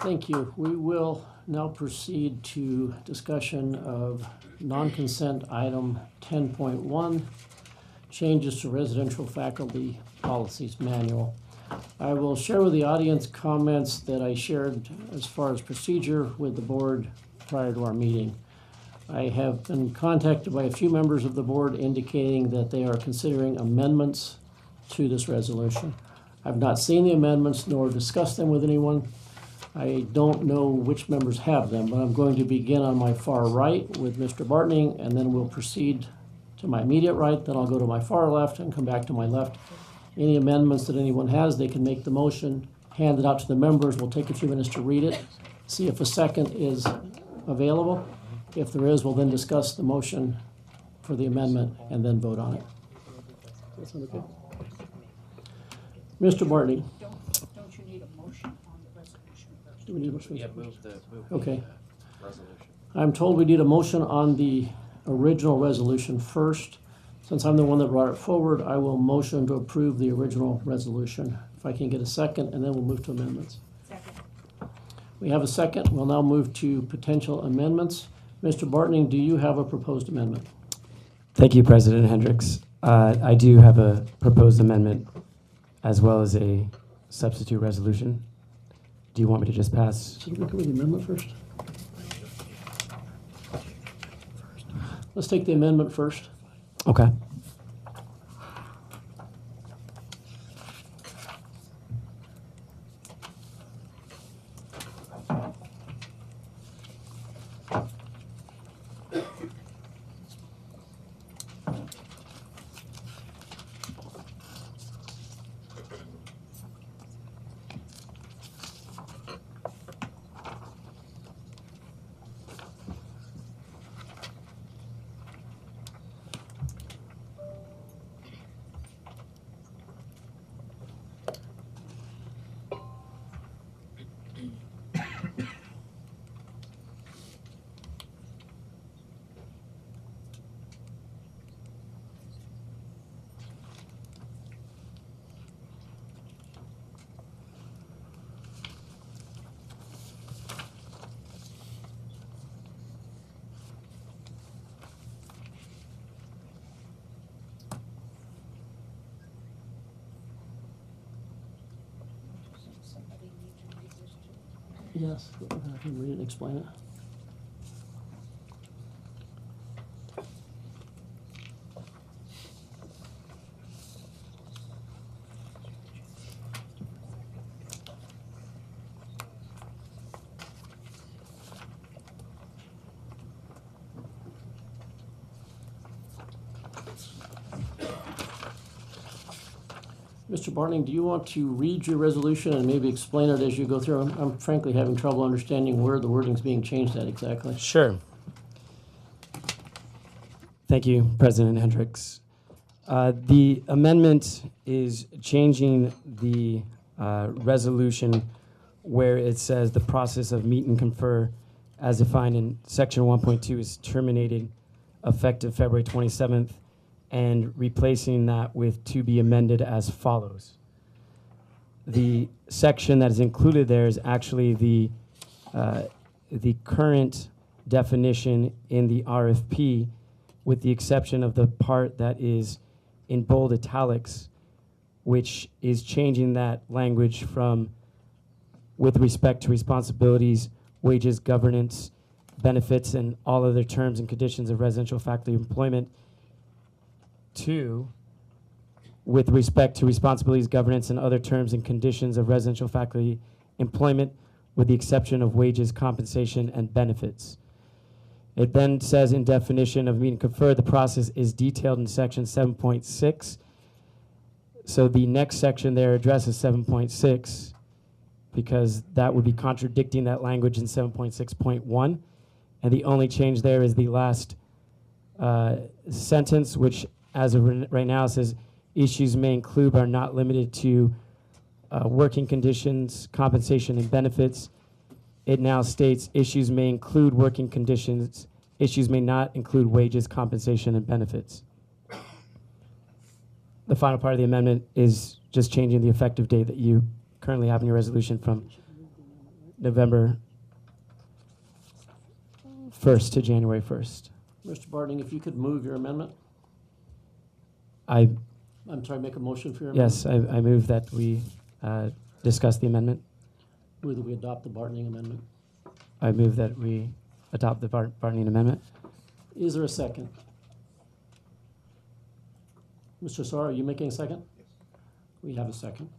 Thank you. We will now proceed to discussion of non-consent item 10.1, changes to residential faculty policies manual. I will share with the audience comments that I shared as far as procedure with the board prior to our meeting. I have been contacted by a few members of the board indicating that they are considering amendments to this resolution. I've not seen the amendments nor discussed them with anyone. I don't know which members have them, but I'm going to begin on my far right with Mr. Bartning, and then we'll proceed to my immediate right, then I'll go to my far left and come back to my left. Any amendments that anyone has, they can make the motion, hand it out to the members. We'll take a few minutes to read it, see if a second is available. If there is, we'll then discuss the motion for the amendment and then vote on it. That sound okay? Mr. Bartning. Don't you need a motion on the resolution first? Do we need a motion? Yeah, move the Okay. resolution. I'm told we need a motion on the original resolution first. Since I'm the one that brought it forward, I will motion to approve the original resolution. If I can get a second, and then we'll move to amendments. Second. We have a second. We'll now move to potential amendments. Mr. Bartning, do you have a proposed amendment? Thank you, President Hendricks. I do have a proposed amendment as well as a substitute resolution. Do you want me to just pass? Should we look at the amendment first? Let's take the amendment first. Okay. Somebody need to read this too. Yes, I can read it and explain it. Mr. Bartning, do you want to read your resolution and maybe explain it as you go through? I'm frankly having trouble understanding where the wording's being changed at exactly. Sure. Thank you, President Hendricks. The amendment is changing the resolution where it says the process of meet and confer as defined in section 1.2 is terminated effective February 27th, and replacing that with to be amended as follows. The section that is included there is actually the current definition in the RFP, with the exception of the part that is in bold italics, which is changing that language from with respect to responsibilities, wages, governance, benefits, and all other terms and conditions of residential faculty employment to with respect to responsibilities, governance, and other terms and conditions of residential faculty employment, with the exception of wages, compensation, and benefits. It then says in definition of meet and confer, the process is detailed in section 7.6. So the next section there addresses 7.6 because that would be contradicting that language in 7.6.1. And the only change there is the last sentence, which as of right now says issues may include but are not limited to working conditions, compensation, and benefits. It now states issues may include working conditions, issues may not include wages, compensation, and benefits. The final part of the amendment is just changing the effective date that you currently have in your resolution from November 1st to January 1st. Mr. Bartning, if you could move your amendment. I I'm sorry, make a motion for your amendment. Yes, I move that we discuss the amendment. Move that we adopt the Bartning amendment. I move that we adopt the Bartning amendment. Is there a second? Mr. Sarr, are you making a second? Yes. We have a second.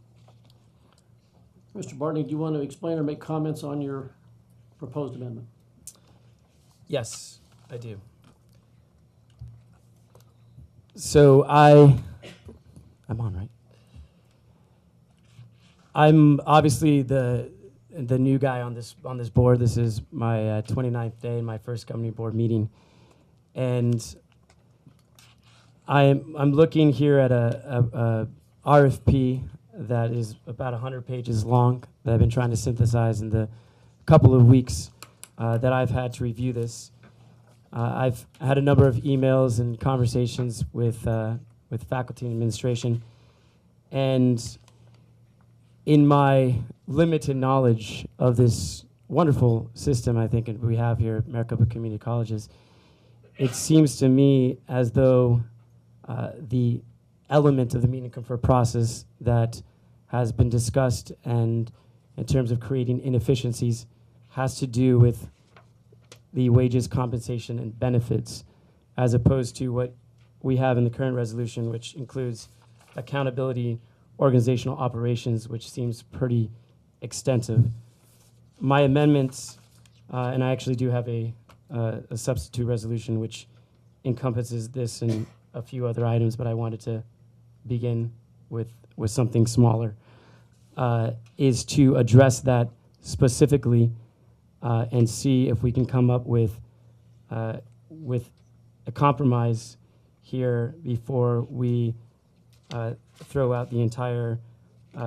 Mr. Bartning, do you want to explain or make comments on your proposed amendment? Yes, I do. So I'm on, right? I'm obviously the new guy on this board. This is my 29th day, my first governing board meeting, and I'm looking here at a RFP that is about 100 pages long that I've been trying to synthesize in the couple of weeks that I've had to review this. I've had a number of emails and conversations with faculty and administration, and in my limited knowledge of this wonderful system I think we have here at Maricopa Community Colleges, it seems to me as though the element of the meet and confer process that has been discussed and in terms of creating inefficiencies has to do with the wages, compensation, and benefits, as opposed to what we have in the current resolution, which includes accountability, organizational operations, which seems pretty extensive. My amendments, and I actually do have a substitute resolution which encompasses this and a few other items, but I wanted to begin with something smaller, is to address that specifically and see if we can come up with a compromise here before we throw out the entire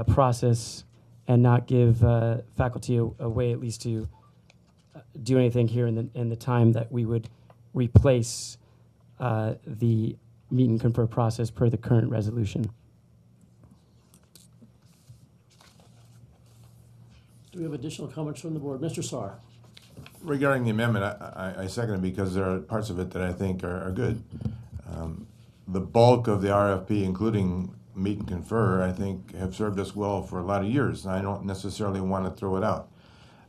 process and not give faculty a way at least to do anything here in the time that we would replace the meet and confer process per the current resolution. Do we have additional comments from the board? Mr. Sarr. Regarding the amendment, I second it because there are parts of it that I think are good. The bulk of the RFP, including meet and confer, I think have served us well for a lot of years. And I don't necessarily want to throw it out.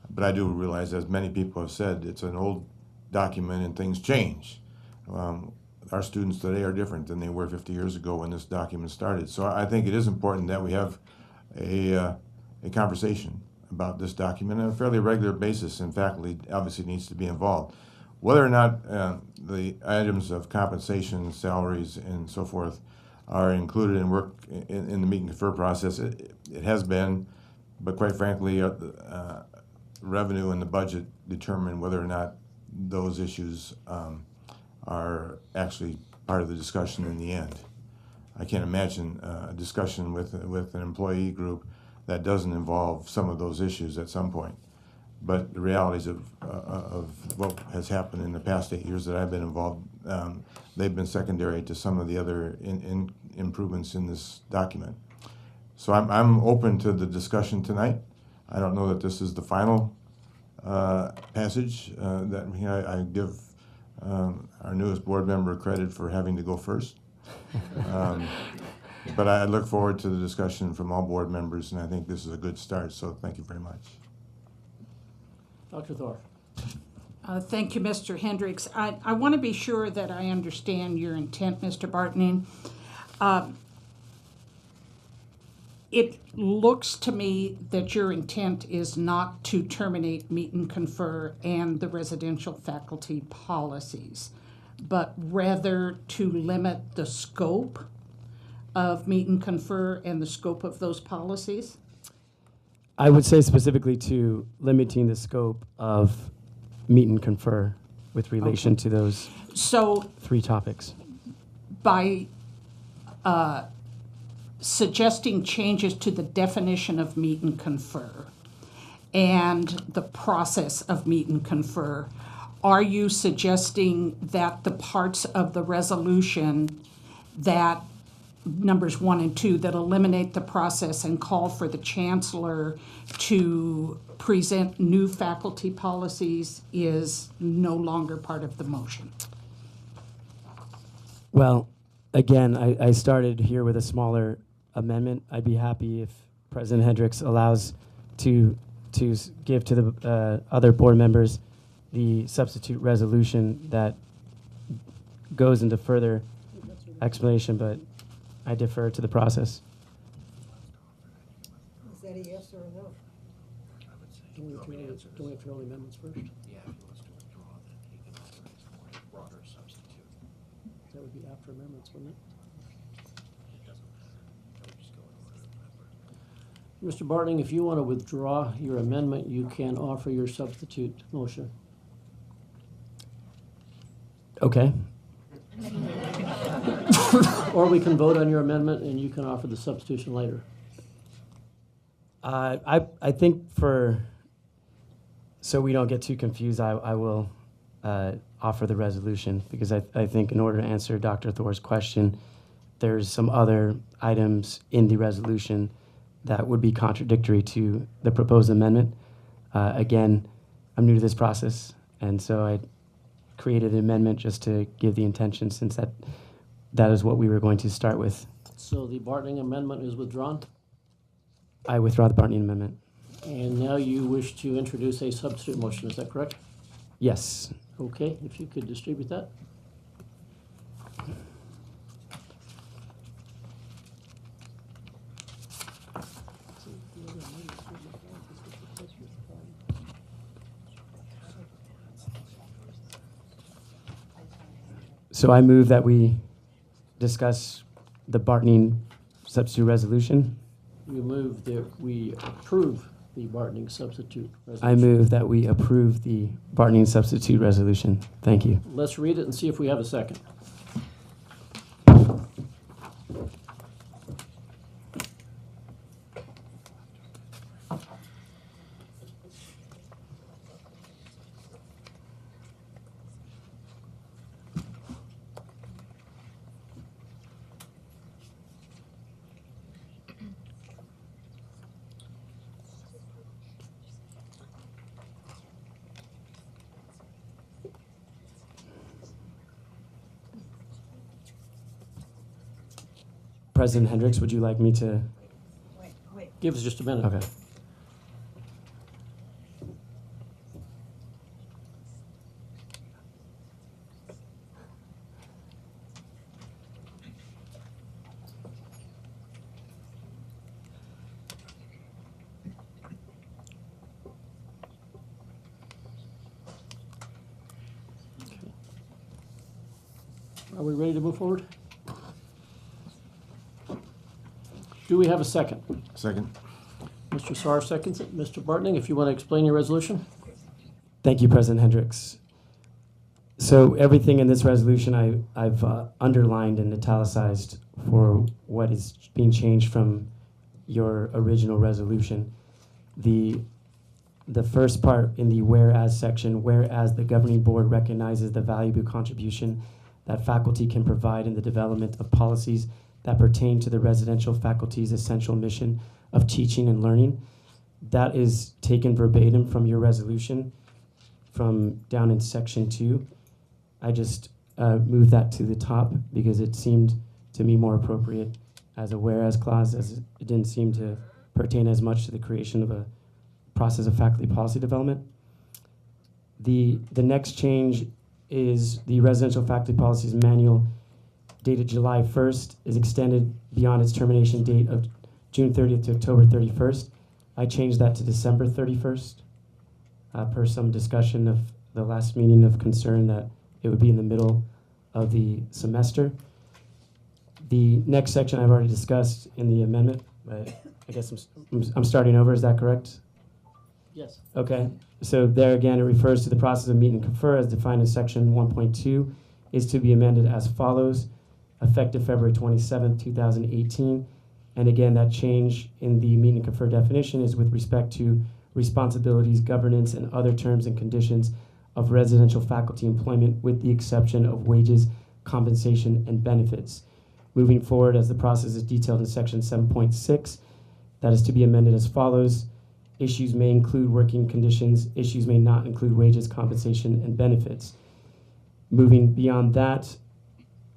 But I do realize, as many people have said, it's an old document and things change. Our students today are different than they were 50 years ago when this document started. So I think it is important that we have a conversation about this document on a fairly regular basis, and faculty obviously needs to be involved. Whether or not the items of compensation, salaries, and so forth are included in work in the meet and confer process, it has been, but quite frankly, revenue and the budget determine whether or not those issues are actually part of the discussion in the end. I can't imagine a discussion with an employee group that doesn't involve some of those issues at some point. But the realities of what has happened in the past 8 years that I've been involved, they've been secondary to some of the other improvements in this document. So I'm open to the discussion tonight. I don't know that this is the final passage. I give our newest board member credit for having to go first. But I look forward to the discussion from all board members, and I think this is a good start, so thank you very much. Dr. Thor. Thank you, Mr. Hendricks. I want to be sure that I understand your intent, Mr. Bartning. It looks to me that your intent is not to terminate meet and confer and the residential faculty policies, but rather to limit the scope of meet and confer and the scope of those policies? I would say specifically to limiting the scope of meet and confer with relation to those three topics. By suggesting changes to the definition of meet and confer and the process of meet and confer, are you suggesting that the parts of the resolution that numbers 1 and 2 that eliminate the process and call for the chancellor to present new faculty policies is no longer part of the motion. Well, again, I started here with a smaller amendment. I'd be happy if President Hendricks allows to give to the other board members the substitute resolution that goes into further explanation, but I defer to the process. Is that a yes or a no? Do we have to know the amendments first? Yeah, if he wants to withdraw, then he can authorize a more broader substitute. That would be after amendments, wouldn't it? It doesn't matter. That would just go in order of member. Mr. Bartling, if you want to withdraw your amendment, you can offer your substitute motion. Okay. Or we can vote on your amendment and you can offer the substitution later. I think so we don't get too confused, I will offer the resolution, because I think in order to answer Dr. Thor's question, there's some other items in the resolution that would be contradictory to the proposed amendment. Again, I'm new to this process, and so I created an amendment just to give the intention, since that is what we were going to start with. So the Bartling amendment is withdrawn, I withdraw the Bartning amendment. and now you wish to introduce a substitute motion, is that correct? Yes. Okay, if you could distribute that. So I move that we discuss the Bartning substitute resolution. You move that we approve the Bartling substitute resolution. I move that we approve the Bartning substitute resolution. Thank you. Let's read it and see if we have a second. President Hendricks, would you like me to? Wait. Give us just a minute. Okay. Are we ready to move forward? Do we have a second? Second. Mr. Saar seconds it. Mr. Bartling, if you want to explain your resolution? Thank you, President Hendricks. So everything in this resolution I've underlined and italicized for what is being changed from your original resolution. The first part in the whereas section, whereas the governing board recognizes the valuable contribution that faculty can provide in the development of policies that pertain to the residential faculty's essential mission of teaching and learning. That is taken verbatim from your resolution from down in section 2. I just moved that to the top because it seemed to me more appropriate as a whereas clause, as it didn't seem to pertain as much to the creation of a process of faculty policy development. The next change is the residential faculty policies manual dated July 1st is extended beyond its termination date of June 30th to October 31st. I changed that to December 31st per some discussion of the last meeting of concern that it would be in the middle of the semester. The next section I've already discussed in the amendment, but I guess I'm starting over, is that correct? Yes. Okay, so there again, it refers to the process of meet and confer as defined in section 1.2 is to be amended as follows, effective February 27th, 2018. And again, that change in the meet and confer definition is with respect to responsibilities, governance, and other terms and conditions of residential faculty employment with the exception of wages, compensation, and benefits. moving forward as the process is detailed in section 7.6. That is to be amended as follows. Issues may include working conditions. Issues may not include wages, compensation, and benefits. Moving beyond that,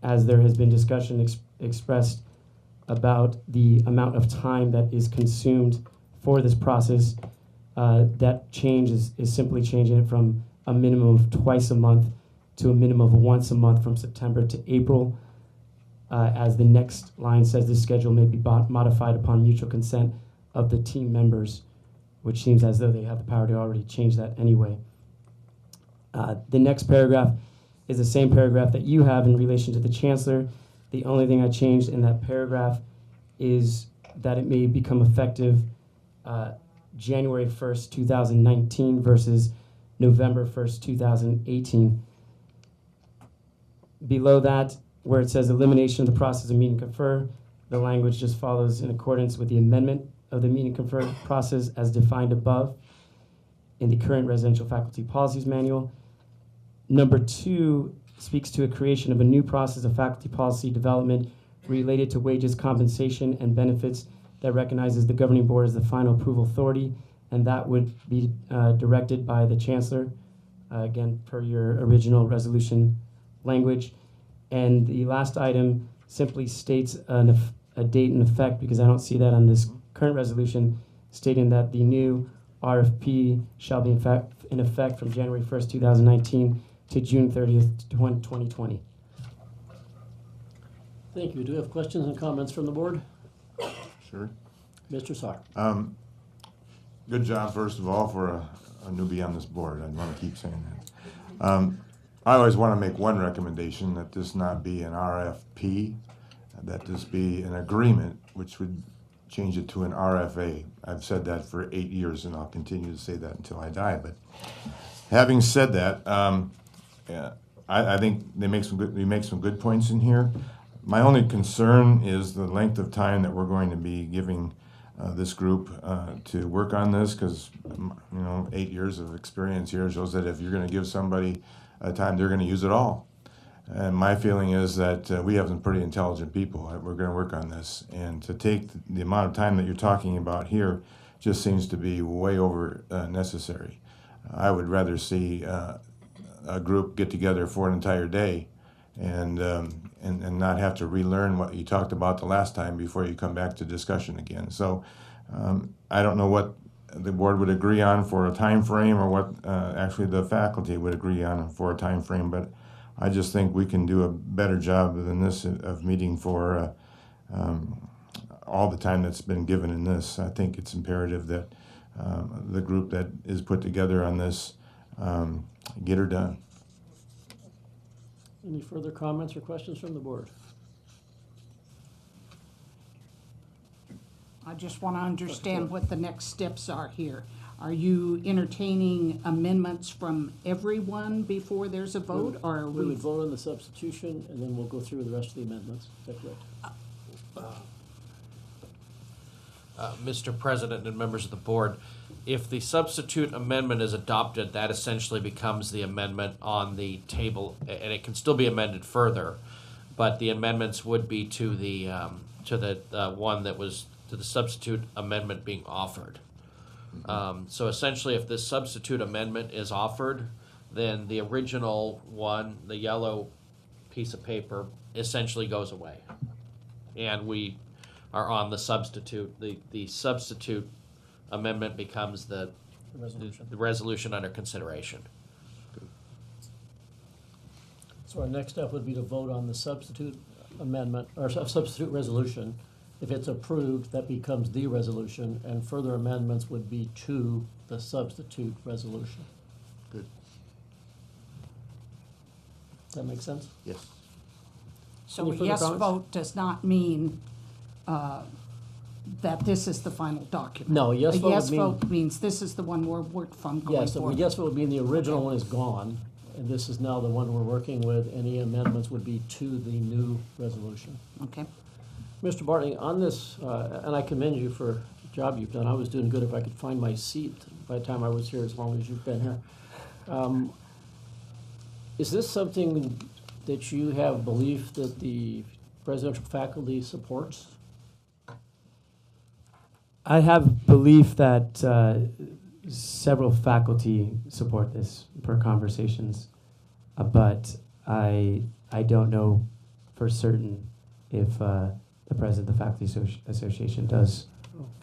as there has been discussion expressed about the amount of time that is consumed for this process, that change is simply changing it from a minimum of twice a month to a minimum of once a month from September to April. As the next line says, the schedule may be modified upon mutual consent of the team members, which seems as though they have the power to already change that anyway. The next paragraph is the same paragraph that you have in relation to the chancellor. The only thing I changed in that paragraph is that it may become effective January 1st, 2019 versus November 1st, 2018. Below that, where it says elimination of the process of meet and confer, the language just follows in accordance with the amendment of the meet and confer process as defined above in the current residential faculty policies manual. Number 2 speaks to a creation of a new process of faculty policy development related to wages, compensation, and benefits that recognizes the governing board as the final approval authority, and that would be directed by the chancellor, again, per your original resolution language. And the last item simply states a date and effect, because I don't see that on this current resolution, stating that the new RFP shall be in effect from January 1st, 2019 to June 30th, 2020. Thank you. Do we have questions and comments from the board? Sure. Mr. Sark. Good job, first of all, for a newbie on this board. I want to keep saying that. I always want to make one recommendation, that this not be an RFP, that this be an agreement, which would change it to an RFA. I've said that for 8 years, and I'll continue to say that until I die. But having said that, I think we make some good points in here. My only concern is the length of time that we're going to be giving this group to work on this, because 8 years of experience here shows that if you're going to give somebody a time, they're going to use it all. And my feeling is that we have some pretty intelligent people. We're going to work on this, and to take the amount of time that you're talking about here just seems to be way over necessary. I would rather see a group get together for an entire day and not have to relearn what you talked about the last time before you come back to discussion again. So I don't know what the board would agree on for a time frame, or what actually the faculty would agree on for a time frame, but I just think we can do a better job than this of meeting for all the time that's been given in this. I think it's imperative that the group that is put together on this get her done. Any further comments or questions from the board? I just want to understand what the next steps are here. Are you entertaining amendments from everyone before there's a vote, or are We we? would vote on the substitution, and then we'll go through the rest of the amendments. Is that correct? Mr. President and members of the board, if the substitute amendment is adopted, that essentially becomes the amendment on the table, and it can still be amended further, but the amendments would be to the one that was to the substitute amendment being offered. So essentially, if this substitute amendment is offered, then the original one, the yellow piece of paper, essentially goes away, and we are on the substitute. The substitute amendment becomes the resolution under consideration. So our next step would be to vote on the substitute amendment, or substitute resolution. If it's approved, that becomes the resolution, and further amendments would be to the substitute resolution. Good. Does that make sense? Yes. So Any a further yes comments? vote does not mean that this is the final document. No, a yes vote would A yes mean- vote means this is the one we're working from going Yes, forward. a yes vote would mean the original one is gone, and this is now the one we're working with. Any amendments would be to the new resolution. Okay. Mr. Bartley, on this, and I commend you for the job you've done. I was doing good if I could find my seat by the time I was here, as long as you've been here. Is this something that you have belief that the residential faculty supports? I have belief that several faculty support this per conversations, but I don't know for certain if the president of the Faculty Association does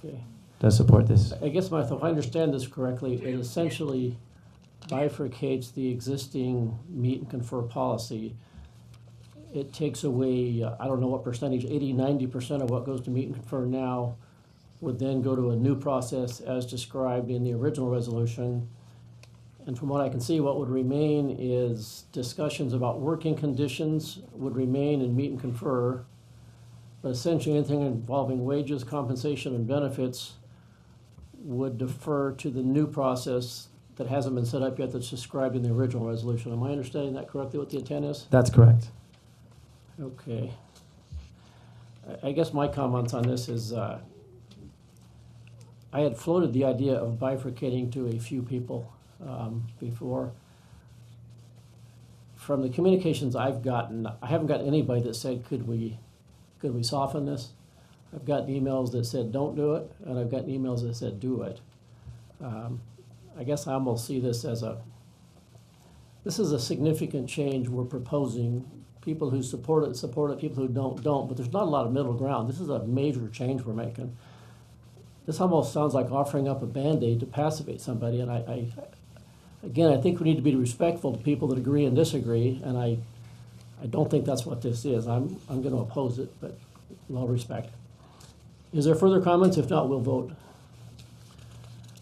Okay. support this. I guess, Martha, if I understand this correctly, it essentially bifurcates the existing meet and confer policy. It takes away, I don't know what percentage, 80, 90% of what goes to meet and confer now would then go to a new process as described in the original resolution. And from what I can see, what would remain is discussions about working conditions would remain in meet and confer, but essentially anything involving wages, compensation, and benefits would defer to the new process that hasn't been set up yet that's described in the original resolution. Am I understanding that correctly, what the intent is? That's correct. Okay. I guess my comments on this is, I had floated the idea of bifurcating to a few people before. From the communications I've gotten, I haven't got anybody that said, could we soften this? I've gotten emails that said, don't do it, and I've gotten emails that said, do it. I guess I almost see this as this is a significant change we're proposing. People who support it, people who don't, but there's not a lot of middle ground. This is a major change we're making. This almost sounds like offering up a Band-Aid to passivate somebody, and I think we need to be respectful to people that agree and disagree, and I don't think that's what this is. I'm going to oppose it, but with all respect. Is there further comments? If not, we'll vote.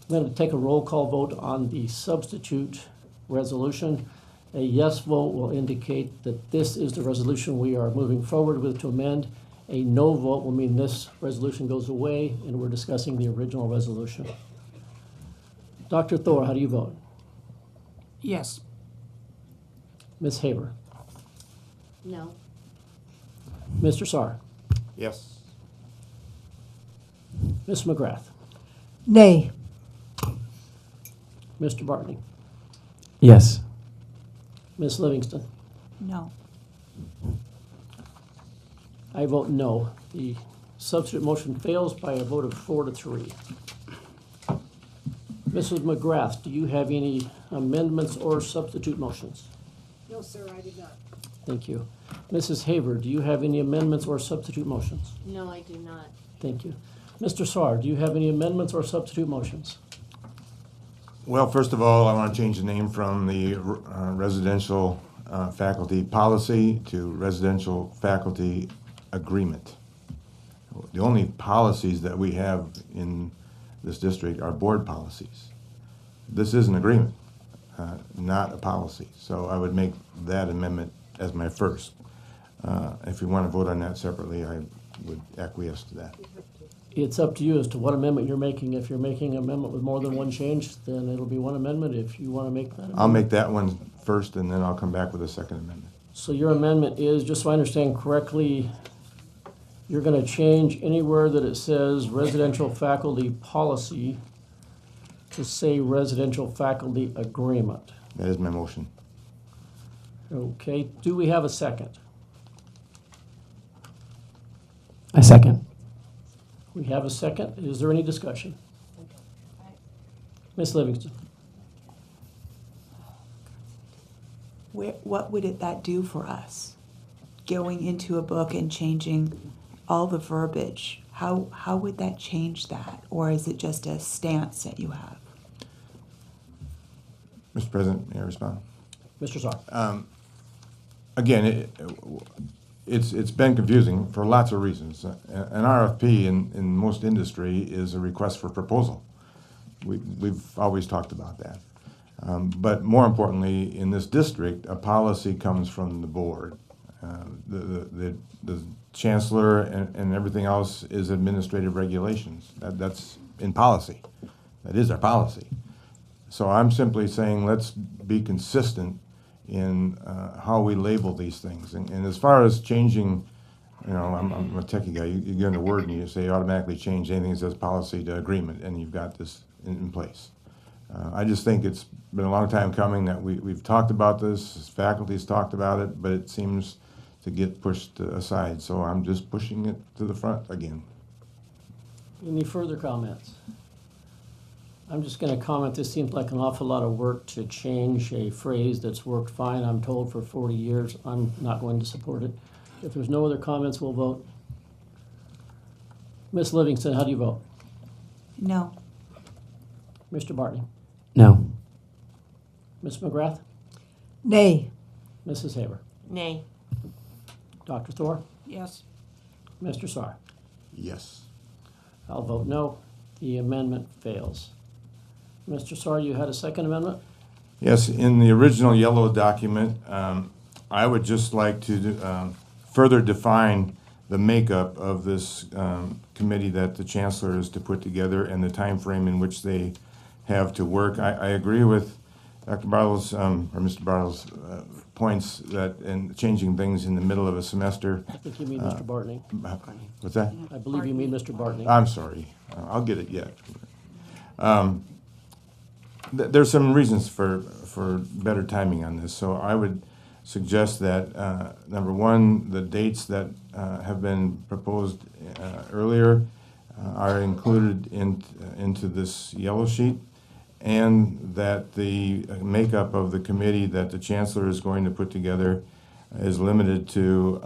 I'm going to take a roll call vote on the substitute resolution. A yes vote will indicate that this is the resolution we are moving forward with to amend. A no vote will mean this resolution goes away and we're discussing the original resolution. Dr. Thor, how do you vote? Yes. Ms. Haber? No. Mr. Sarr? Yes. Ms. McGrath? Nay. Mr. Bartney? Yes. Ms. Livingston? No. I vote no. The substitute motion fails by a vote of 4-3. Mrs. McGrath, do you have any amendments or substitute motions? No, sir, I did not. Thank you. Mrs. Haber, do you have any amendments or substitute motions? No, I do not. Thank you. Mr. Sarr, do you have any amendments or substitute motions? Well, first of all, I want to change the name from the residential faculty policy to residential faculty agreement. The only policies that we have in this district are board policies. This is an agreement, not a policy. So I would make that amendment as my first. If you want to vote on that separately, I would acquiesce to that. It's up to you as to what amendment you're making. If you're making an amendment with more than one change, then it'll be one amendment. If you want to make that amendment. I'll make that one first, and then I'll come back with a second amendment. So your amendment is, just so I understand correctly, you're going to change anywhere that it says residential faculty policy to say residential faculty agreement. That is my motion. Okay, do we have a second? I second. We have a second. Is there any discussion? Ms. Livingston? What would that do for us? Going into a book and changing all the verbiage, how would that change that? Or is it just a stance that you have? Mr. President, may I respond? Mr. Sarr? Again, it's been confusing for lots of reasons. An RFP in most industry is a request for proposal. We've always talked about that. But more importantly, in this district, a policy comes from the board. The chancellor and everything else is administrative regulations. That's in policy. That is our policy. So I'm simply saying let's be consistent in how we label these things. And as far as changing, you know, I'm a techie guy. You get in a word and you say automatically change anything that says policy to agreement, and you've got this in place. I just think it's been a long time coming that we've talked about this, faculty's talked about it, but it seems to get pushed aside. So I'm just pushing it to the front again. Any further comments? I'm just gonna comment, this seems like an awful lot of work to change a phrase that's worked fine, I'm told, for 40 years. I'm not going to support it. If there's no other comments, we'll vote. Ms. Livingston, how do you vote? No. Mr. Bartney? No. Ms. McGrath? Nay. Mrs. Haber? Nay. Dr. Thor? Yes. Mr. Sarr? Yes. I'll vote no. The amendment fails. Mr. Sarr, you had a second amendment? Yes, in the original yellow document, I would just like to further define the makeup of this committee that the chancellor is to put together and the time frame in which they have to work. I agree with Dr. Bartles, or Mr. Bartles' points that in changing things in the middle of a semester. I think you mean Mr. Bartney. What's that? I believe you mean Mr. Bartney. I'm sorry. I'll get it yet. There's some reasons for better timing on this. So I would suggest that, number one, the dates that have been proposed earlier are included into this yellow sheet, and that the makeup of the committee that the chancellor is going to put together is limited to,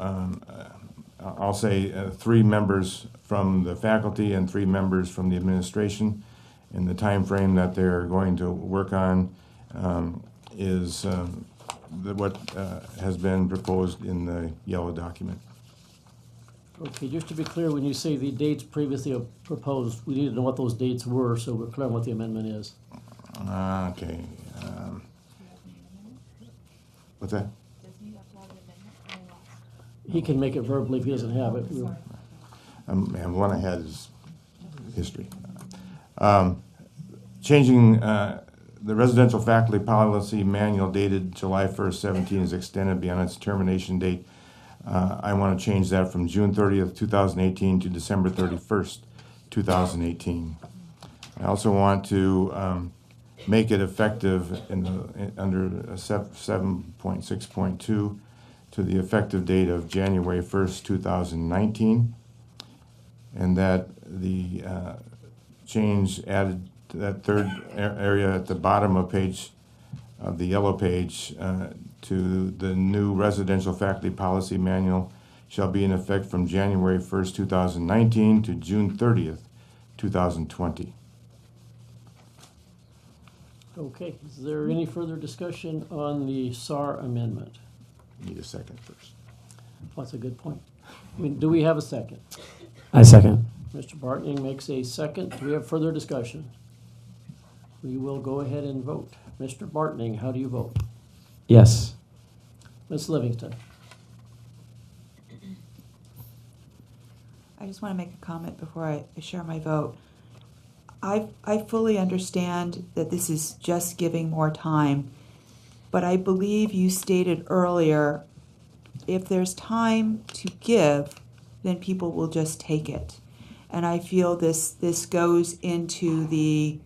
I'll say, 3 members from the faculty and 3 members from the administration. And the time frame that they're going to work on is what has been proposed in the yellow document. Okay, just to be clear, when you say the dates previously proposed, we need to know what those dates were, so we're clear on what the amendment is. Okay. What's that? He can make it verbally if he doesn't have it. And one I had is history. Changing the residential faculty policy manual dated July 1st, 17 is extended beyond its termination date. I want to change that from June 30th, 2018 to December 31st, 2018. I also want to make it effective under 7.6.2 to the effective date of January 1st, 2019, and that the change added to that third area at the bottom of the yellow page to the new residential faculty policy manual shall be in effect from January 1st, 2019 to June 30th, 2020. Okay, is there any further discussion on the SAR amendment? Need a second first. Well, that's a good point. I mean, do we have a second? I second. Mr. Bartning makes a second. Do we have further discussion? We will go ahead and vote. Mr. Bartning, how do you vote? Yes. Ms. Livingston? I just want to make a comment before I share my vote. I fully understand that this is just giving more time, but I believe you stated earlier, if there's time to give, then people will just take it. And I feel this goes into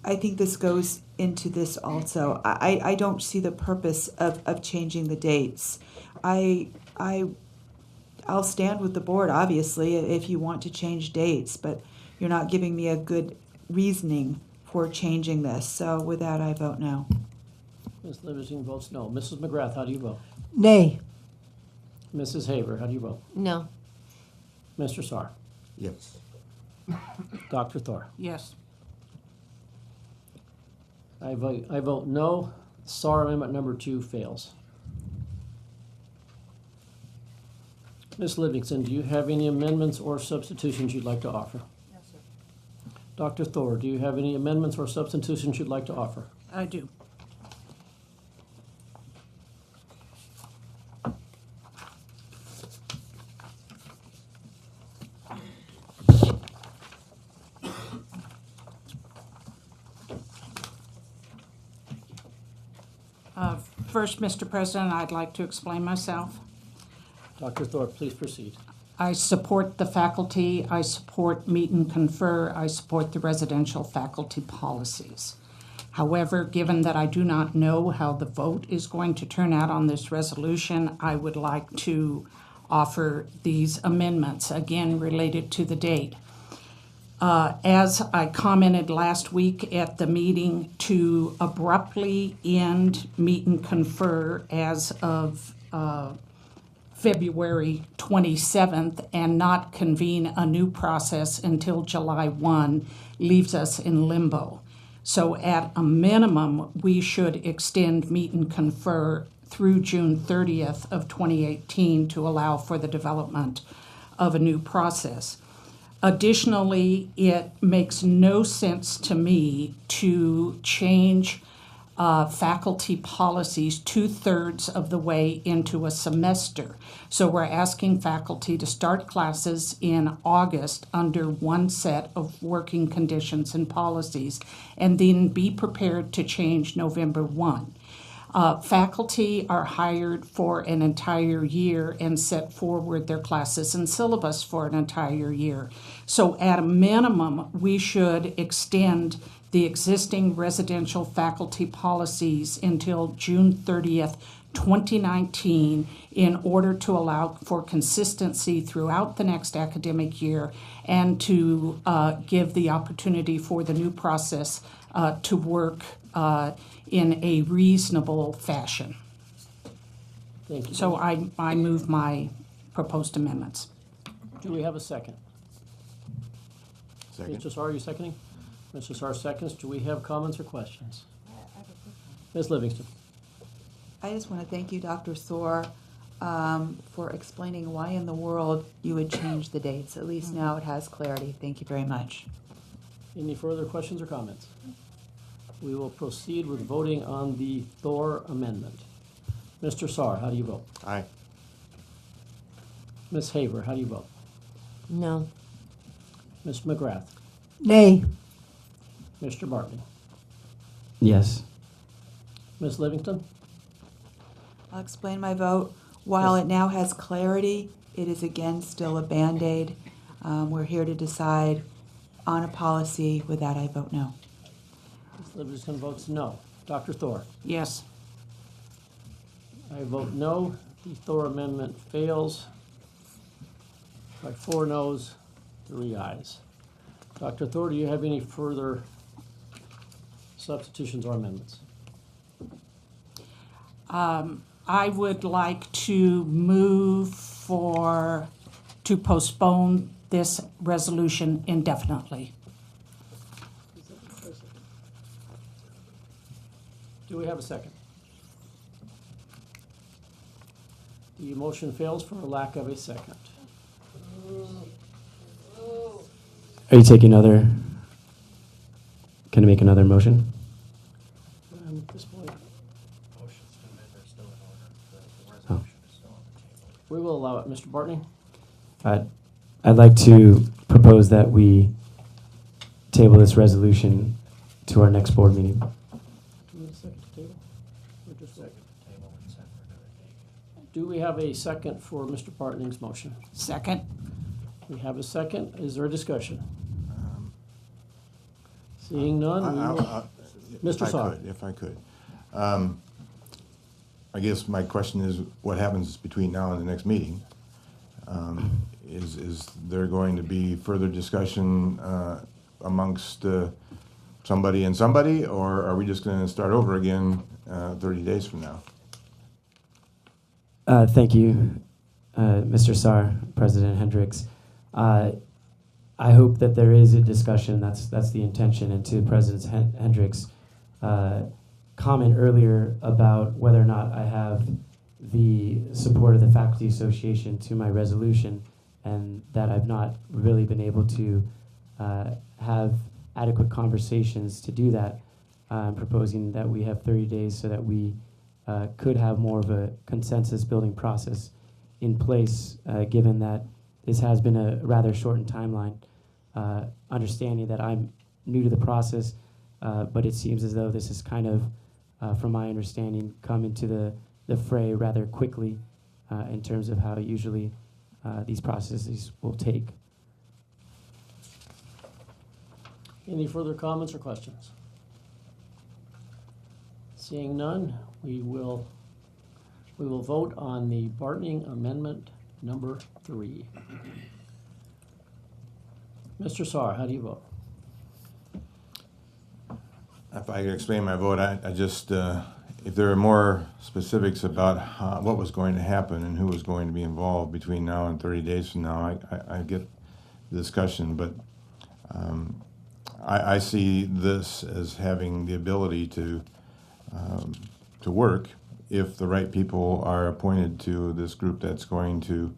I think this goes into this also. I don't see the purpose of changing the dates. I'll stand with the board, obviously, if you want to change dates, but you're not giving me a good reasoning for changing this. So with that, I vote no. Ms. Livingston votes no. Mrs. McGrath, how do you vote? Nay. Mrs. Haber, how do you vote? No. Mr. Sarr? Yes. Dr. Thor? Yes. I vote no. SAR amendment number 2 fails. Ms. Livingston, do you have any amendments or substitutions you'd like to offer? Yes, sir. Dr. Thor, do you have any amendments or substitutions you'd like to offer? I do. First, Mr. President, I'd like to explain myself. Dr. Thor, please proceed. I support the faculty, I support meet and confer, I support the residential faculty policies. However, given that I do not know how the vote is going to turn out on this resolution, I would like to offer these amendments, again related to the date. As I commented last week at the meeting, to abruptly end meet and confer as of February 27th and not convene a new process until July 1 leaves us in limbo. So at a minimum, we should extend meet and confer through June 30th of 2018 to allow for the development of a new process. Additionally, it makes no sense to me to change faculty policies 2/3 of the way into a semester. So we're asking faculty to start classes in August under one set of working conditions and policies, and then be prepared to change November 1. Faculty are hired for an entire year and set forward their classes and syllabus for an entire year. So at a minimum, we should extend the existing residential faculty policies until June 30th, 2019, in order to allow for consistency throughout the next academic year and to give the opportunity for the new process to work in a reasonable fashion. Thank you. So I move my proposed amendments. Do we have a second? Second. Mr. Sarr, are you seconding? Mr. Sarr seconds. Do we have comments or questions? Ms. Livingston. I just want to thank you, Dr. Soar, for explaining why in the world you would change the dates. At least now it has clarity. Thank you very much. Any further questions or comments? We will proceed with voting on the Thor amendment. Mr. Sarr, how do you vote? Aye. Ms. Haver, how do you vote? No. Ms. McGrath? Nay. Mr. Bartley? Yes. Ms. Livingston? I'll explain my vote. While it now has clarity, it is again still a Band-Aid. We're here to decide on a policy. With that, I vote no. Ms. Livingston votes no. Dr. Thor? Yes. I vote no. The Thor amendment fails by 4 noes, 3 ayes. Dr. Thor, do you have any further substitutions or amendments? I would like to move to postpone this resolution indefinitely. Do we have a second? The motion fails for lack of a second. Are you taking another? Can I make another motion? At this point, Oh. we will allow it. Mr. Bartney? I'd like to propose that we table this resolution to our next board meeting. Do we have a second to table? Or just second? Do we have a second for Mr. Bartning's motion? Second. We have a second. Is there a discussion? Seeing none, we will. Mr. Sarr. If I could. I guess my question is, what happens between now and the next meeting? Is there going to be further discussion amongst somebody and somebody, or are we just going to start over again 30 days from now? Thank you, Mr. Sarr, President Hendricks. I hope that there is a discussion. That's the intention. And to President Hendricks' comment earlier about whether or not I have the support of the Faculty Association to my resolution, and that I've not really been able to have adequate conversations to do that. I'm proposing that we have 30 days so that we could have more of a consensus building process in place, given that this has been a rather shortened timeline. Understanding that I'm new to the process, but it seems as though this is kind of, from my understanding, come into the fray rather quickly in terms of how usually these processes will take. Any further comments or questions? Seeing none, we will vote on the Bartning Amendment number 3. Mr. Saar, how do you vote? If I could explain my vote, I just, if there are more specifics about what was going to happen and who was going to be involved between now and 30 days from now, I get the discussion, but I see this as having the ability to work if the right people are appointed to this group that's going to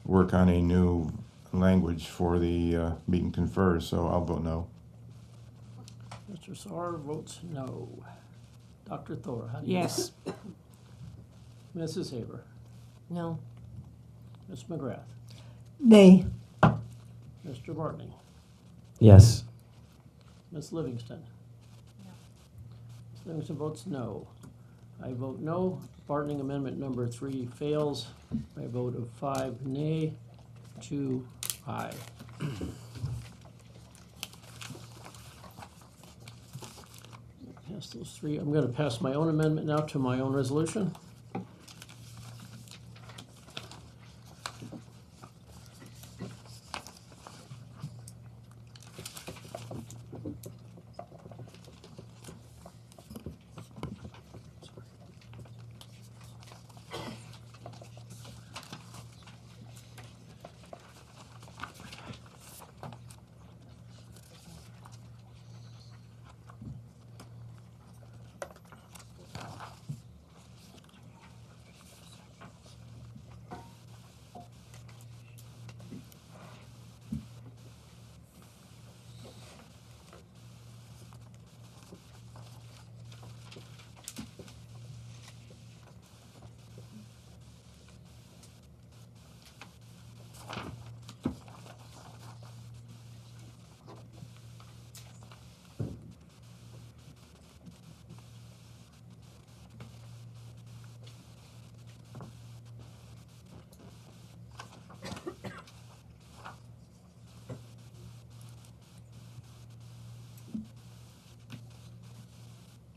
work on a new language for the meet and confer, so I'll vote no. Mr. Saar votes no. Dr. Thor, how do you Yes. vote? Mrs. Haber, No. Ms. McGrath, Nay. Mr. Bartning, Yes. Ms. Livingston. Ms. Livingston votes no. I vote no. Bartning Amendment number 3 fails by a vote of 5 nay, 2 aye. Pass those 3. I'm going to pass my own amendment now to my own resolution.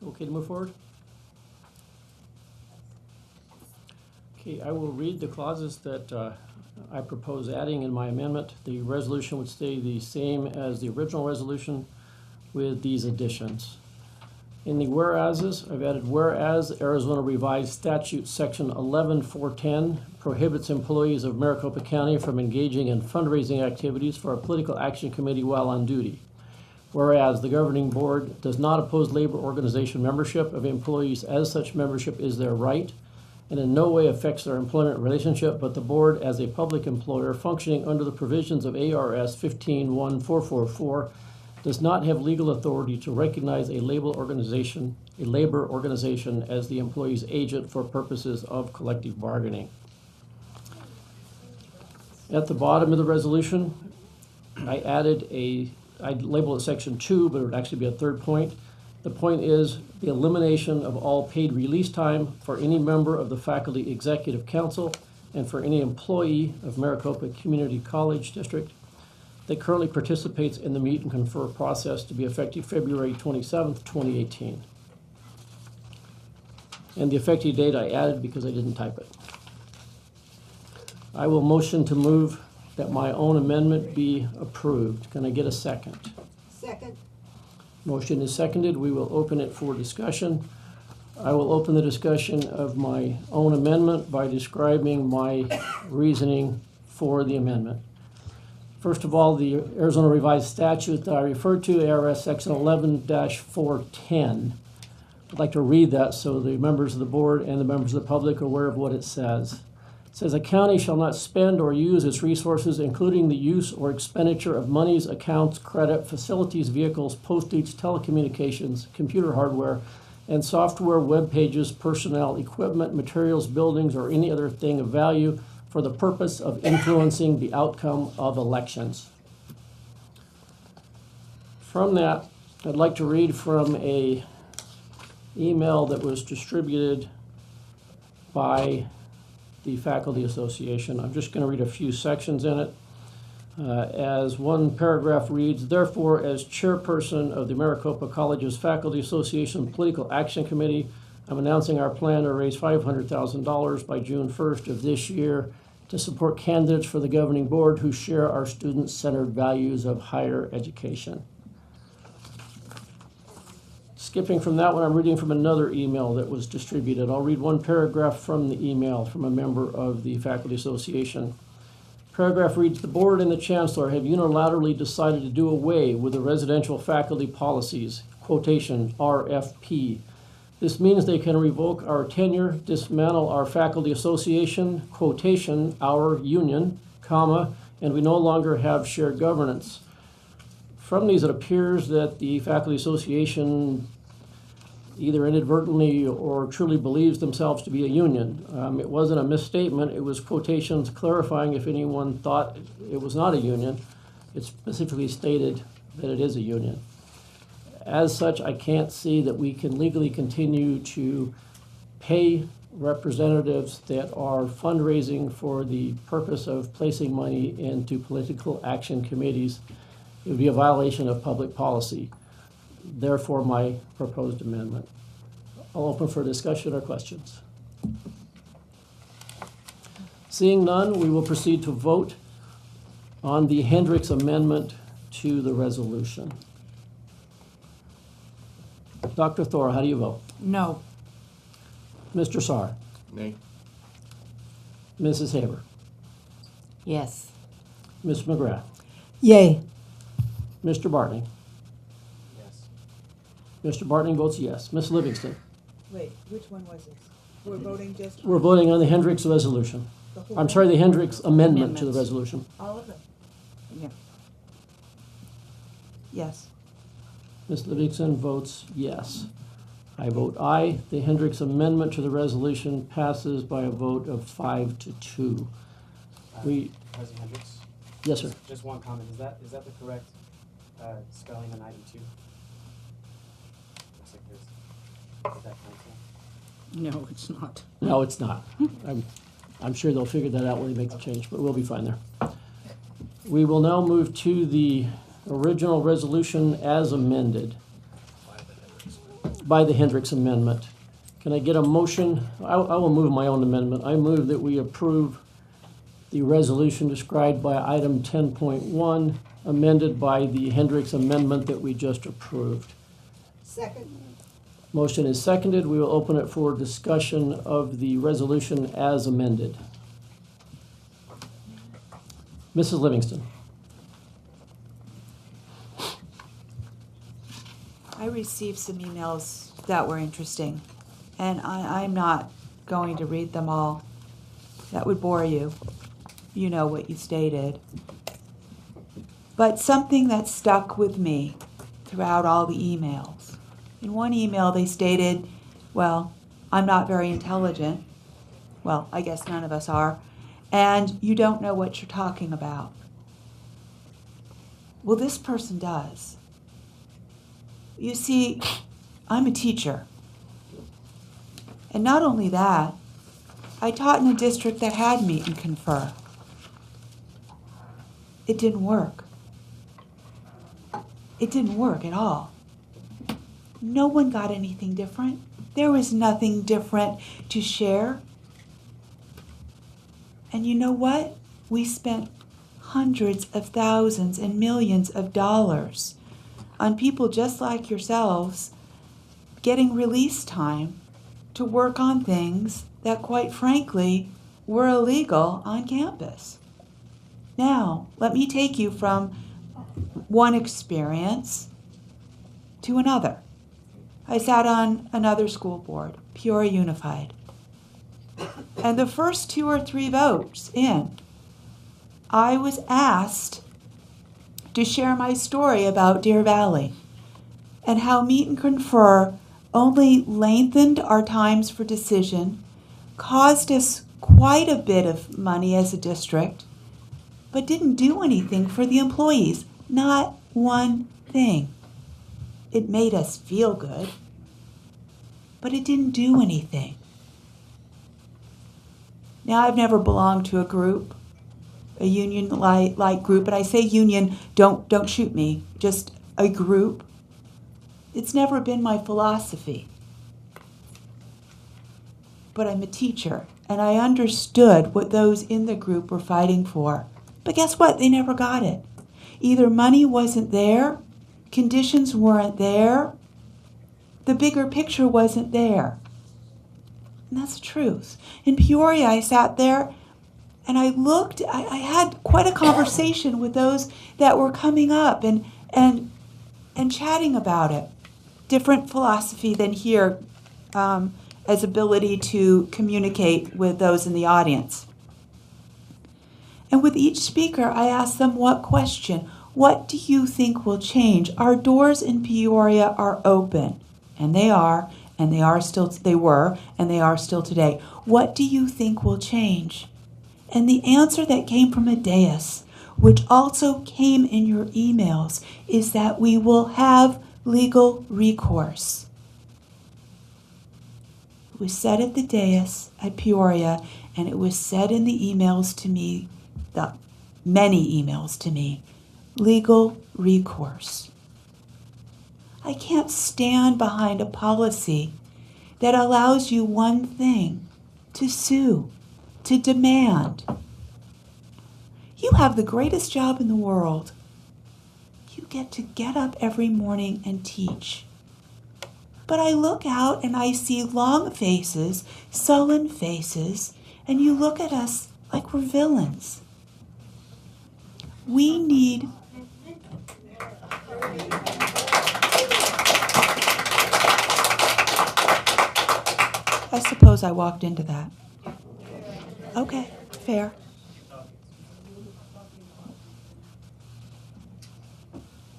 Okay to move forward? Okay, I will read the clauses that I propose adding in my amendment. The resolution would stay the same as the original resolution with these additions. In the whereases, I've added whereas Arizona Revised Statute Section 11410 prohibits employees of Maricopa County from engaging in fundraising activities for a political action committee while on duty. Whereas the governing board does not oppose labor organization membership of employees as such membership is their right and in no way affects their employment relationship, but the board as a public employer functioning under the provisions of ARS 151444 does not have legal authority to recognize a labor organization as the employee's agent for purposes of collective bargaining. At the bottom of the resolution, I'd label it section 2, but it would actually be a third point. The point is the elimination of all paid release time for any member of the Faculty Executive Council and for any employee of Maricopa Community College District that currently participates in the meet and confer process to be effective February 27th, 2018. And the effective date I added because I didn't type it. I will motion to move that my own amendment be approved. Can I get a second? Second. Motion is seconded. We will open it for discussion. I will open the discussion of my own amendment by describing my reasoning for the amendment. First of all, the Arizona Revised Statute that I referred to, ARS Section 11-410. I'd like to read that so the members of the board and the members of the public are aware of what it says. It says, a county shall not spend or use its resources, including the use or expenditure of monies, accounts, credit, facilities, vehicles, postage, telecommunications, computer hardware, and software, web pages, personnel, equipment, materials, buildings, or any other thing of value for the purpose of influencing the outcome of elections. From that, I'd like to read from an email that was distributed by the Faculty Association. I'm just going to read a few sections in it. As one paragraph reads, therefore, as chairperson of the Maricopa College's Faculty Association Political Action Committee, I'm announcing our plan to raise $500,000 by June 1st of this year to support candidates for the governing board who share our student-centered values of higher education. Skipping from that one, I'm reading from another email that was distributed. I'll read one paragraph from the email from a member of the Faculty Association. Paragraph reads, the board and the chancellor have unilaterally decided to do away with the residential faculty policies, quotation, RFP. This means they can revoke our tenure, dismantle our faculty association, quotation, our union, comma, and we no longer have shared governance. From these, it appears that the faculty association either inadvertently or truly believes themselves to be a union. It wasn't a misstatement, it was quotations clarifying if anyone thought it was not a union. It specifically stated that it is a union. As such, I can't see that we can legally continue to pay representatives that are fundraising for the purpose of placing money into political action committees. It would be a violation of public policy. Therefore, my proposed amendment. I'll open for discussion or questions. Seeing none, we will proceed to vote on the Hendricks amendment to the resolution. Dr. Thor, how do you vote? No. Mr. Saar? Nay. Mrs. Haber? Yes. Ms. McGrath? Yay. Mr. Bartning? Yes. Mr. Bartning votes yes. Ms. Livingston? Wait, which one was this? We're voting just We're voting on the Hendricks resolution. the whole I'm sorry, the Hendricks amendment to the Amendments. resolution. all of them? Yeah. Yes. Ms. Livingston votes yes. I vote aye. The Hendricks amendment to the resolution passes by a vote of 5-2. We, President Hendricks, yes, sir. just one comment. Is that the correct spelling on item 2? Looks like this. Is that council? No, it's not. No, it's not. I'm sure they'll figure that out when they make the change, but we'll be fine there. We will now move to the original resolution as amended by the Hendricks amendment. Can I get a motion? I will move my own amendment. I move that we approve the resolution described by item 10.1, amended by the Hendricks amendment that we just approved. Second. Motion is seconded. We will open it for discussion of the resolution as amended. Mrs. Livingston. I received some emails that were interesting, and I'm not going to read them all. That would bore you. You know what you stated. But something that stuck with me throughout all the emails. In one email they stated, well, I'm not very intelligent. Well, I guess none of us are. And you don't know what you're talking about. Well, this person does. You see, I'm a teacher. And not only that, I taught in a district that had meet and confer. It didn't work. It didn't work at all. No one got anything different. There was nothing different to share. And you know what? We spent hundreds of thousands and millions of dollars on people just like yourselves getting release time to work on things that, quite frankly, were illegal on campus. Now, let me take you from one experience to another. I sat on another school board, Peoria Unified. And the first 2 or 3 votes in, I was asked to share my story about Deer Valley and how meet and confer only lengthened our times for decision, caused us quite a bit of money as a district, but didn't do anything for the employees. Not one thing. It made us feel good, but it didn't do anything. Now, I've never belonged to a group, a union-like group, and I say union, don't shoot me, just a group. It's never been my philosophy. but I'm a teacher, and I understood what those in the group were fighting for. But guess what? They never got it. Either money wasn't there, conditions weren't there, the bigger picture wasn't there. And that's the truth. In Peoria, I sat there and I looked, I had quite a conversation with those that were coming up and chatting about it. Different philosophy than here as ability to communicate with those in the audience. And with each speaker, I asked them what question. What do you think will change? Our doors in Peoria are open, and they are, and they are still, they were, and they are still today. What do you think will change? And the answer that came from a dais, which also came in your emails, is that we will have legal recourse. It was said at the dais at Peoria, and it was said in the emails to me, the many emails to me, legal recourse. I can't stand behind a policy that allows you one thing, to sue, to demand. You have the greatest job in the world. You get up every morning and teach. But I look out and I see long faces, sullen faces, and you look at us like we're villains. We need I suppose I walked into that. Okay, fair.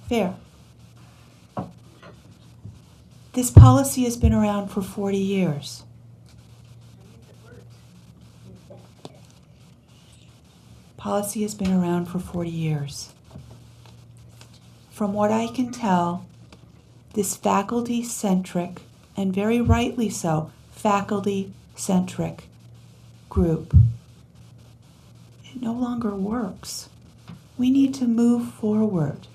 Fair. This policy has been around for 40 years. Policy has been around for 40 years. From what I can tell, this faculty-centric, and very rightly so, faculty-centric group, it no longer works. We need to move forward.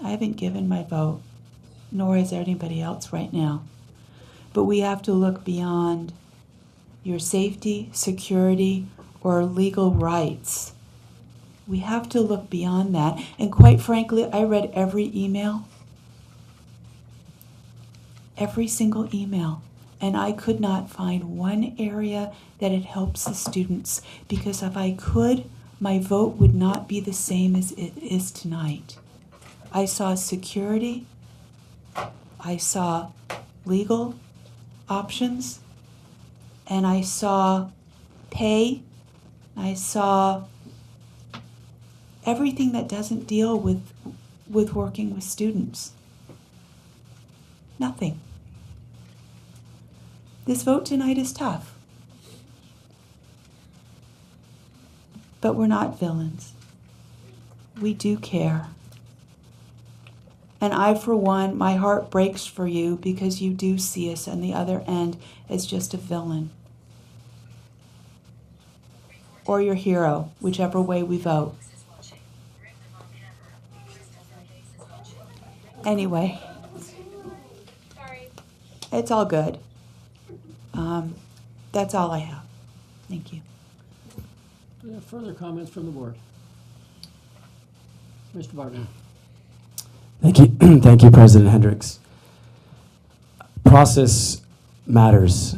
I haven't given my vote, nor is anybody else right now. But we have to look beyond your safety, security, or legal rights. We have to look beyond that. And quite frankly, I read every email, every single email, and I could not find one area that it helps the students, because if I could, my vote would not be the same as it is tonight. I saw security, I saw legal options, and I saw pay, I saw everything that doesn't deal with working with students. Nothing. This vote tonight is tough. But we're not villains. We do care. And I, for one, my heart breaks for you because you do see us on the other end as just a villain. Or your hero, whichever way we vote. Anyway, it's all good. That's all I have. Thank you. Further comments from the board? Mr. Barton. Thank you. Thank you, President Hendricks. Process matters.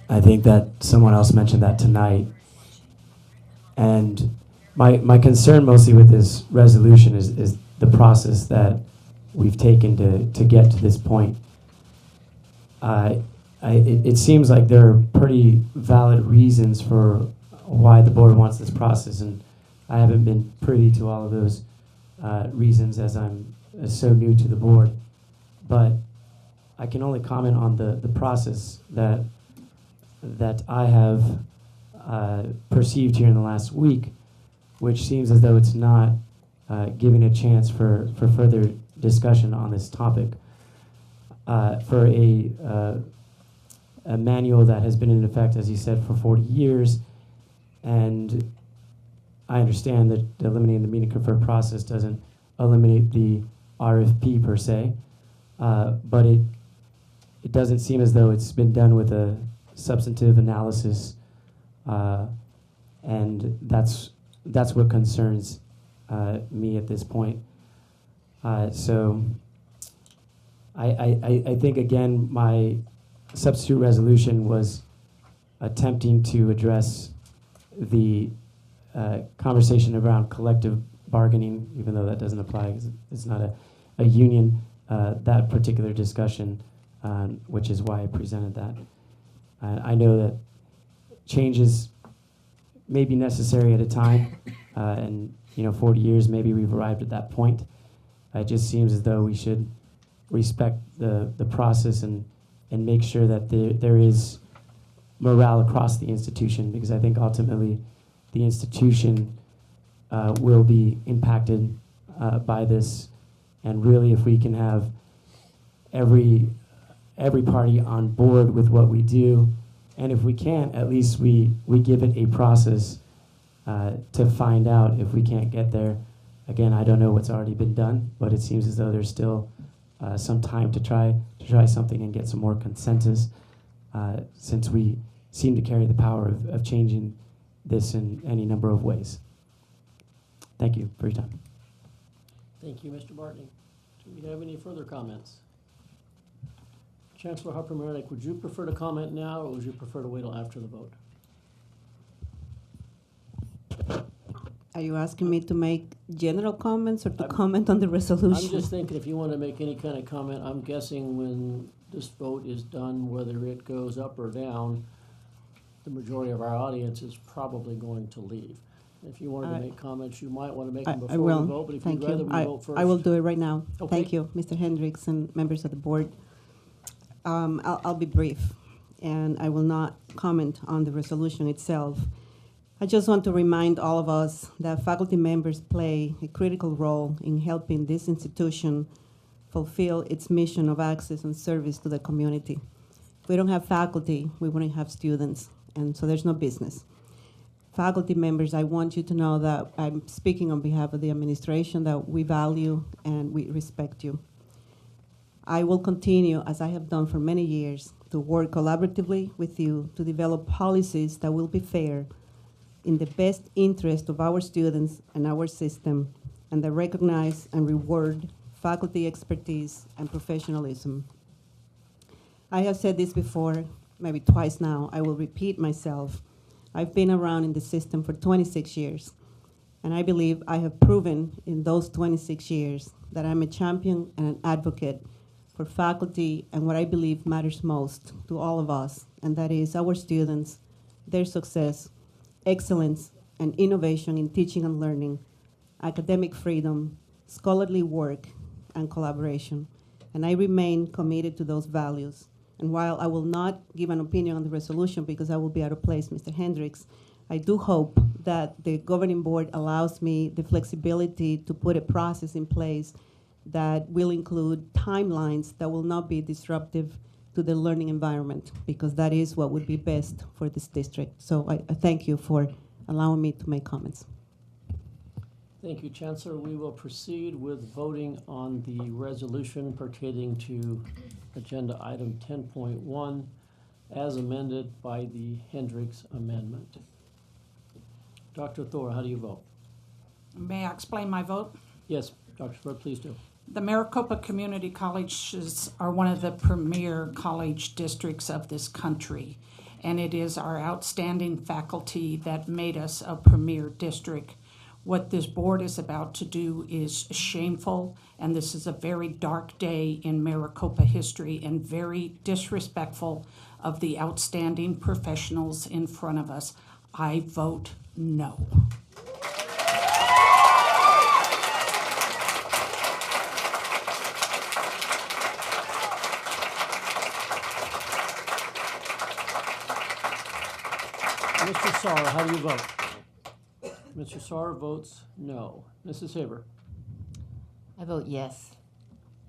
I think that someone else mentioned that tonight. And my concern mostly with this resolution is the process that we've taken to get to this point. It seems like there are pretty valid reasons for why the board wants this process, and I haven't been privy to all of those reasons as I'm so new to the board. But I can only comment on the process that I have perceived here in the last week, which seems as though it's not giving a chance for further discussion on this topic. For a manual that has been in effect, as you said, for 40 years. And I understand that eliminating the meet and confer process doesn't eliminate the RFP per se, but it doesn't seem as though it's been done with a substantive analysis, and that's what concerns me at this point. So I think, again, my substitute resolution was attempting to address the conversation around collective bargaining, even though that doesn't apply 'cause it's not a union, that particular discussion, which is why I presented that. I know that changes may be necessary at a time, and 40 years, maybe we've arrived at that point. It just seems as though we should respect the process and make sure that there is morale across the institution, because I think ultimately the institution will be impacted by this. And really, if we can have every party on board with what we do, and if we can't, at least we give it a process to find out if we can't get there. Again, I don't know what's already been done, but it seems as though there's still some time to try something and get some more consensus, since we seem to carry the power of changing this in any number of ways. Thank you for your time. Thank you, Mr. Bartney. Do we have any further comments? Chancellor Harper-Marinick, would you prefer to comment now, or would you prefer to wait till after the vote? Are you asking me to make general comments or to comment on the resolution? I'm just thinking if you want to make any kind of comment, I'm guessing when this vote is done, whether it goes up or down, the majority of our audience is probably going to leave. If you wanted to make comments, you might want to make them I before will. we vote, but if Thank you'd rather you. we vote first. I will do it right now. Okay. Thank you, Mr. Hendricks and members of the board. I'll be brief, and I will not comment on the resolution itself. I just want to remind all of us that faculty members play a critical role in helping this institution fulfill its mission of access and service to the community. If we don't have faculty, we wouldn't have students, and so there's no business. Faculty members, I want you to know that I'm speaking on behalf of the administration, that we value and we respect you. I will continue, as I have done for many years, to work collaboratively with you to develop policies that will be fair, in the best interest of our students and our system, and that recognize and reward faculty expertise and professionalism. I have said this before, maybe twice now. I will repeat myself. I've been around in the system for 26 years, and I believe I have proven in those 26 years that I'm a champion and an advocate for faculty and what I believe matters most to all of us, and that is our students, their success, excellence, and innovation in teaching and learning, academic freedom, scholarly work, and collaboration. And I remain committed to those values. And while I will not give an opinion on the resolution because I will be out of place, Mr. Hendricks, I do hope that the governing board allows me the flexibility to put a process in place that will include timelines that will not be disruptive to the learning environment, because that is what would be best for this district. So I thank you for allowing me to make comments. Thank you, Chancellor. We will proceed with voting on the resolution pertaining to agenda item 10.1 as amended by the Hendricks amendment. Dr. Thor, how do you vote? May I explain my vote? Yes, Dr. Thor, please do. The Maricopa Community Colleges are one of the premier college districts of this country, and it is our outstanding faculty that made us a premier district. What this board is about to do is shameful, and this is a very dark day in Maricopa history and very disrespectful of the outstanding professionals in front of us. I vote no. Mr. Sarr, how do you vote? Mr. Sarr votes no. Mrs. Haber? I vote yes.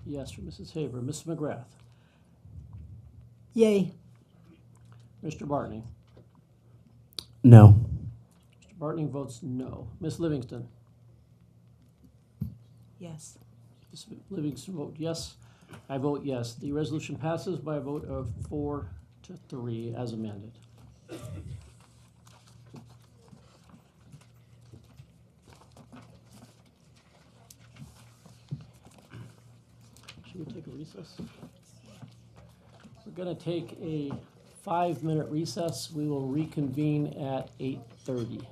Yes for Mrs. Haber. Mrs. McGrath? Yay. Mr. Bartning? No. Mr. Bartning votes no. Ms. Livingston? Yes. Ms. Livingston vote yes. I vote yes. The resolution passes by a vote of 4-3 as amended. Should we take a recess? We're going to take a 5-minute recess. We will reconvene at 8:30.